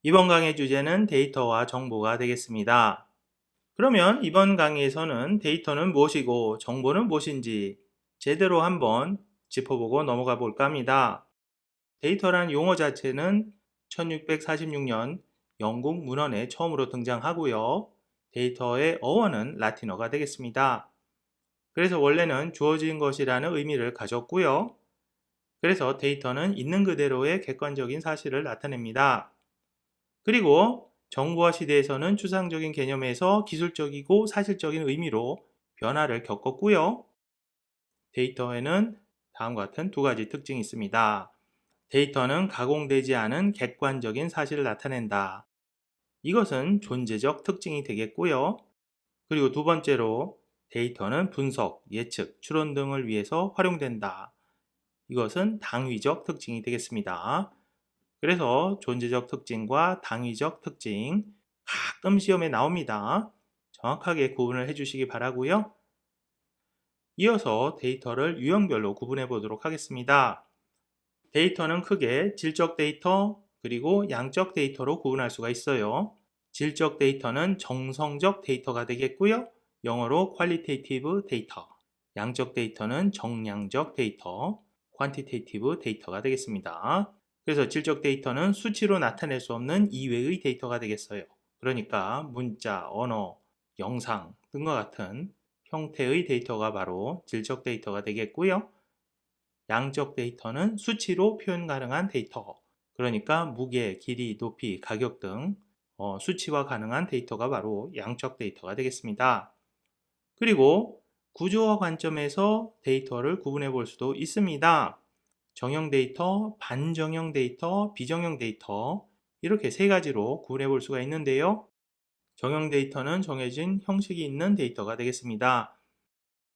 이번 강의 주제는 데이터와 정보가 되겠습니다. 그러면 이번 강의에서는 데이터는 무엇이고 정보는 무엇인지 제대로 한번 짚어보고 넘어가 볼까 합니다. 데이터란 용어 자체는 1646년 영국 문헌에 처음으로 등장하고요. 데이터의 어원은 라틴어가 되겠습니다. 그래서 원래는 주어진 것이라는 의미를 가졌고요. 그래서 데이터는 있는 그대로의 객관적인 사실을 나타냅니다. 그리고 정보화 시대에서는 추상적인 개념에서 기술적이고 사실적인 의미로 변화를 겪었고요. 데이터에는 다음과 같은 두 가지 특징이 있습니다. 데이터는 가공되지 않은 객관적인 사실을 나타낸다. 이것은 존재적 특징이 되겠고요. 그리고 두 번째로 데이터는 분석, 예측, 추론 등을 위해서 활용된다. 이것은 당위적 특징이 되겠습니다. 그래서 존재적 특징과 당위적 특징 가끔 시험에 나옵니다. 정확하게 구분을 해주시기 바라고요. 이어서 데이터를 유형별로 구분해 보도록 하겠습니다. 데이터는 크게 질적 데이터 그리고 양적 데이터로 구분할 수가 있어요. 질적 데이터는 정성적 데이터가 되겠고요. 영어로 qualitative 데이터. 양적 데이터는 정량적 데이터, quantitative 데이터가 되겠습니다. 그래서 질적 데이터는 수치로 나타낼 수 없는 이외의 데이터가 되겠어요. 그러니까 문자, 언어, 영상 등과 같은 형태의 데이터가 바로 질적 데이터가 되겠고요. 양적 데이터는 수치로 표현 가능한 데이터, 그러니까 무게, 길이, 높이, 가격 등 수치화 가능한 데이터가 바로 양적 데이터가 되겠습니다. 그리고 구조화 관점에서 데이터를 구분해 볼 수도 있습니다. 정형 데이터, 반정형 데이터, 비정형 데이터 이렇게 세 가지로 구분해 볼 수가 있는데요. 정형 데이터는 정해진 형식이 있는 데이터가 되겠습니다.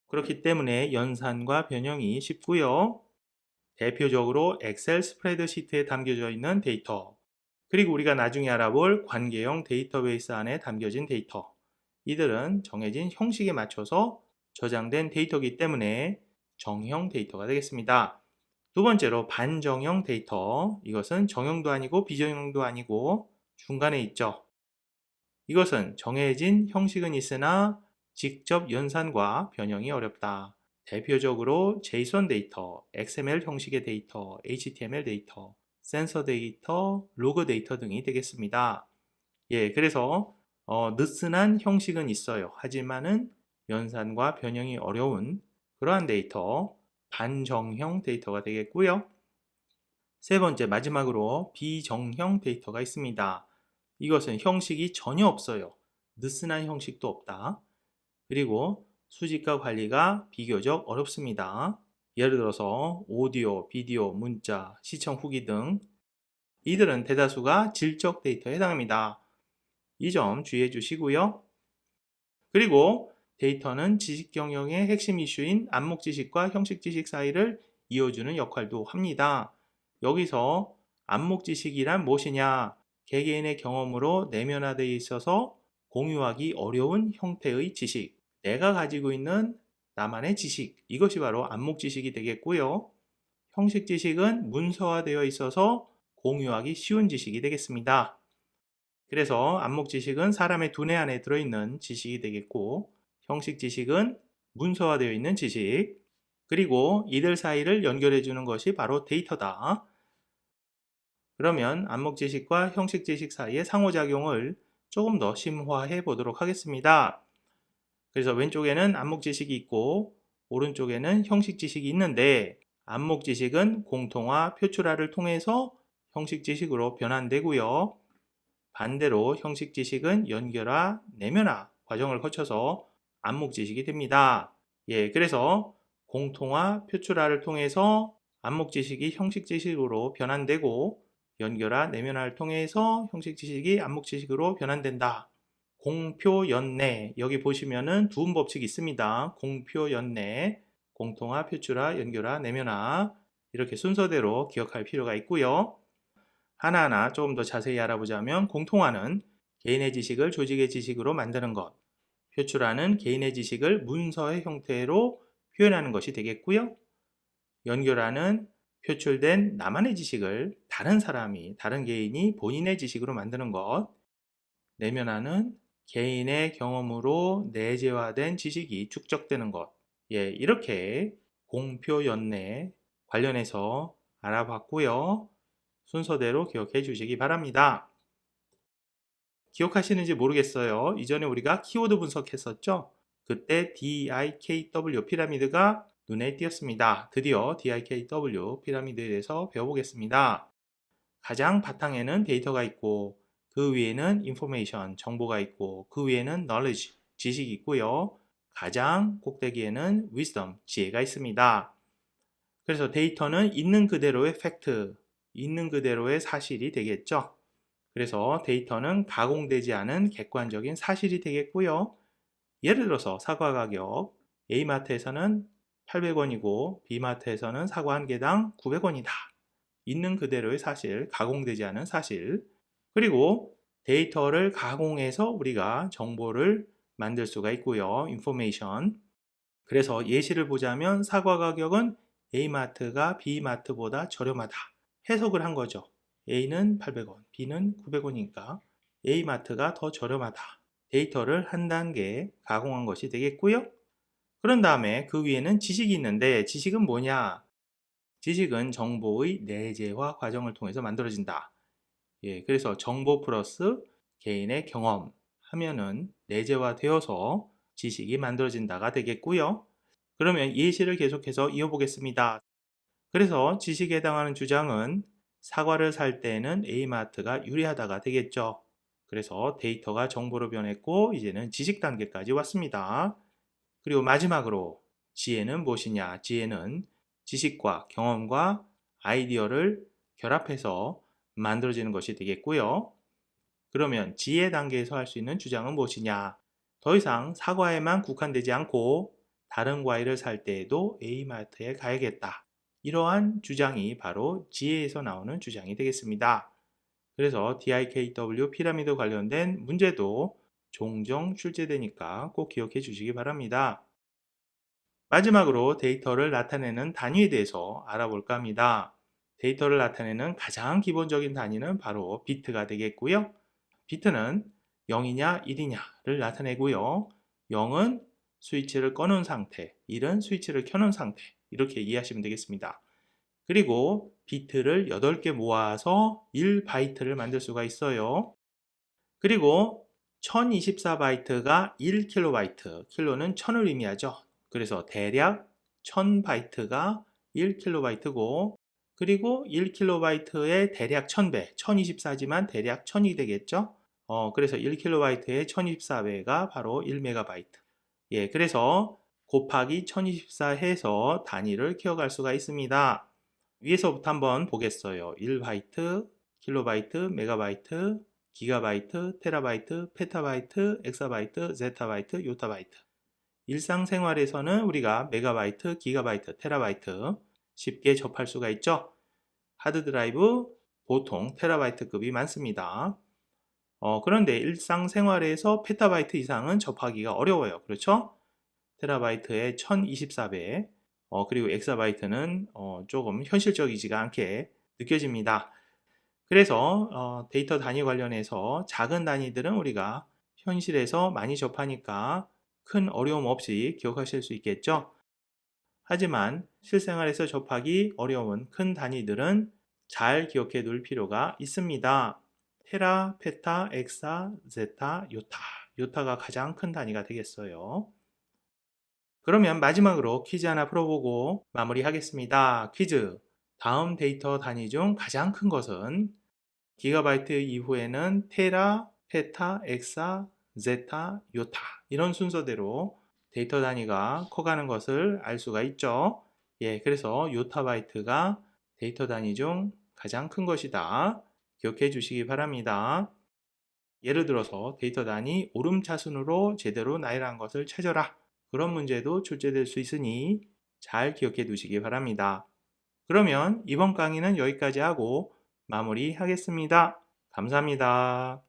그렇기 때문에 연산과 변형이 쉽고요. 대표적으로 엑셀 스프레드시트에 담겨져 있는 데이터, 그리고 우리가 나중에 알아볼 관계형 데이터베이스 안에 담겨진 데이터, 이들은 정해진 형식에 맞춰서 저장된 데이터이기 때문에 정형 데이터가 되겠습니다. 두 번째로 반정형 데이터, 이것은 정형도 아니고 비정형도 아니고 중간에 있죠. 이것은 정해진 형식은 있으나 직접 연산과 변형이 어렵다. 대표적으로 JSON 데이터, XML 형식의 데이터, HTML 데이터, 센서 데이터, 로그 데이터 등이 되겠습니다. 그래서 느슨한 형식은 있어요. 하지만은 연산과 변형이 어려운 그러한 데이터, 반정형 데이터가 되겠고요. 세 번째, 마지막으로 비정형 데이터가 있습니다. 이것은 형식이 전혀 없어요. 느슨한 형식도 없다. 그리고 수집과 관리가 비교적 어렵습니다. 예를 들어서 오디오, 비디오, 문자, 시청 후기 등 이들은 대다수가 질적 데이터에 해당합니다. 이 점 주의해 주시고요. 그리고 데이터는 지식 경영의 핵심 이슈인 암묵 지식과 형식 지식 사이를 이어주는 역할도 합니다. 여기서 암묵 지식이란 무엇이냐? 개개인의 경험으로 내면화되어 있어서 공유하기 어려운 형태의 지식, 내가 가지고 있는 나만의 지식, 이것이 바로 암묵 지식이 되겠고요. 형식 지식은 문서화되어 있어서 공유하기 쉬운 지식이 되겠습니다. 그래서 암묵 지식은 사람의 두뇌 안에 들어있는 지식이 되겠고, 형식 지식은 문서화되어 있는 지식, 그리고 이들 사이를 연결해 주는 것이 바로 데이터다. 그러면 암묵 지식과 형식 지식 사이의 상호작용을 조금 더 심화해 보도록 하겠습니다. 그래서 왼쪽에는 암묵 지식이 있고 오른쪽에는 형식 지식이 있는데, 암묵 지식은 공통화, 표출화를 통해서 형식 지식으로 변환되고요. 반대로 형식 지식은 연결화, 내면화 과정을 거쳐서 암묵 지식이 됩니다. 그래서 공통화, 표출화를 통해서 암묵 지식이 형식 지식으로 변환되고, 연결화, 내면화를 통해서 형식 지식이 암묵 지식으로 변환된다. 공표, 연내, 여기 보시면은 두음 법칙이 있습니다. 공표, 연내, 공통화, 표출화, 연결화, 내면화, 이렇게 순서대로 기억할 필요가 있고요. 하나하나 조금 더 자세히 알아보자면, 공통화는 개인의 지식을 조직의 지식으로 만드는 것, 표출화는 개인의 지식을 문서의 형태로 표현하는 것이 되겠고요. 연결화는 표출된 나만의 지식을 다른 사람이, 다른 개인이 본인의 지식으로 만드는 것, 내면화는 개인의 경험으로 내재화된 지식이 축적되는 것. 예, 이렇게 공표 연내 관련해서 알아봤고요. 순서대로 기억해 주시기 바랍니다. 기억하시는지 모르겠어요. 이전에 우리가 키워드 분석했었죠? 그때 DIKW 피라미드가 눈에 띄었습니다. 드디어 DIKW 피라미드에 대해서 배워보겠습니다. 가장 바탕에는 데이터가 있고 그 위에는 information, 정보가 있고 그 위에는 knowledge, 지식이 있고요. 가장 꼭대기에는 wisdom, 지혜가 있습니다. 그래서 데이터는 있는 그대로의 팩트, 있는 그대로의 사실이 되겠죠. 그래서 데이터는 가공되지 않은 객관적인 사실이 되겠고요. 예를 들어서 사과 가격 A마트에서는 800원이고 B마트에서는 사과 한 개당 900원이다. 있는 그대로의 사실, 가공되지 않은 사실. 그리고 데이터를 가공해서 우리가 정보를 만들 수가 있고요. information. 그래서 예시를 보자면 사과 가격은 A마트가 B마트보다 저렴하다. 해석을 한 거죠. A는 800원, B는 900원이니까 A마트가 더 저렴하다. 데이터를 한 단계 가공한 것이 되겠고요. 그런 다음에 그 위에는 지식이 있는데 지식은 뭐냐? 지식은 정보의 내재화 과정을 통해서 만들어진다. 예, 그래서 정보 플러스 개인의 경험 하면은 내재화되어서 지식이 만들어진다가 되겠고요. 그러면 예시를 계속해서 이어보겠습니다. 그래서 지식에 해당하는 주장은 사과를 살 때에는 A마트가 유리하다가 되겠죠. 그래서 데이터가 정보로 변했고 이제는 지식 단계까지 왔습니다. 그리고 마지막으로 지혜는 무엇이냐? 지혜는 지식과 경험과 아이디어를 결합해서 만들어지는 것이 되겠고요. 그러면 지혜 단계에서 할 수 있는 주장은 무엇이냐? 더 이상 사과에만 국한되지 않고 다른 과일을 살 때에도 A마트에 가야겠다. 이러한 주장이 바로 지혜에서 나오는 주장이 되겠습니다. 그래서 DIKW 피라미드 관련된 문제도 종종 출제되니까 꼭 기억해 주시기 바랍니다. 마지막으로 데이터를 나타내는 단위에 대해서 알아볼까 합니다. 데이터를 나타내는 가장 기본적인 단위는 바로 비트가 되겠고요. 비트는 0이냐 1이냐를 나타내고요. 0은 스위치를 꺼놓은 상태, 1은 스위치를 켜놓은 상태, 이렇게 이해하시면 되겠습니다. 그리고 비트를 8개 모아서 1바이트를 만들 수가 있어요. 그리고 1024바이트가 1킬로바이트, 킬로는 1000을 의미하죠. 그래서 대략 1000바이트가 1킬로바이트고 그리고 1킬로바이트의 대략 1000배, 1024지만 대략 1000이 되겠죠. 그래서 1킬로바이트의 1024배가 바로 1메가바이트. 예, 그래서 곱하기 1024 해서 단위를 키워갈 수가 있습니다. 위에서부터 한번 보겠어요. 1바이트, 킬로바이트, 메가바이트, 기가바이트, 테라바이트, 페타바이트, 엑사바이트, 제타바이트, 요타바이트. 일상생활에서는 우리가 메가바이트, 기가바이트, 테라바이트 쉽게 접할 수가 있죠. 하드드라이브 보통 테라바이트급이 많습니다. 그런데 일상생활에서 페타바이트 이상은 접하기가 어려워요. 그렇죠? 테라바이트의 1024배, 그리고 엑사바이트는 조금 현실적이지가 않게 느껴집니다. 그래서 데이터 단위 관련해서 작은 단위들은 우리가 현실에서 많이 접하니까 큰 어려움 없이 기억하실 수 있겠죠. 하지만 실생활에서 접하기 어려운 큰 단위들은 잘 기억해 둘 필요가 있습니다. 테라, 페타, 엑사, 제타, 요타. 요타가 가장 큰 단위가 되겠어요. 그러면 마지막으로 퀴즈 하나 풀어보고 마무리하겠습니다. 퀴즈. 다음 데이터 단위 중 가장 큰 것은 기가바이트 이후에는 테라, 페타, 엑사, 제타, 요타 이런 순서대로 데이터 단위가 커가는 것을 알 수가 있죠. 예, 그래서 요타바이트가 데이터 단위 중 가장 큰 것이다. 기억해 주시기 바랍니다. 예를 들어서 데이터 단위 오름차순으로 제대로 나열한 것을 찾아라. 그런 문제도 출제될 수 있으니 잘 기억해 두시기 바랍니다. 그러면 이번 강의는 여기까지 하고 마무리하겠습니다. 감사합니다.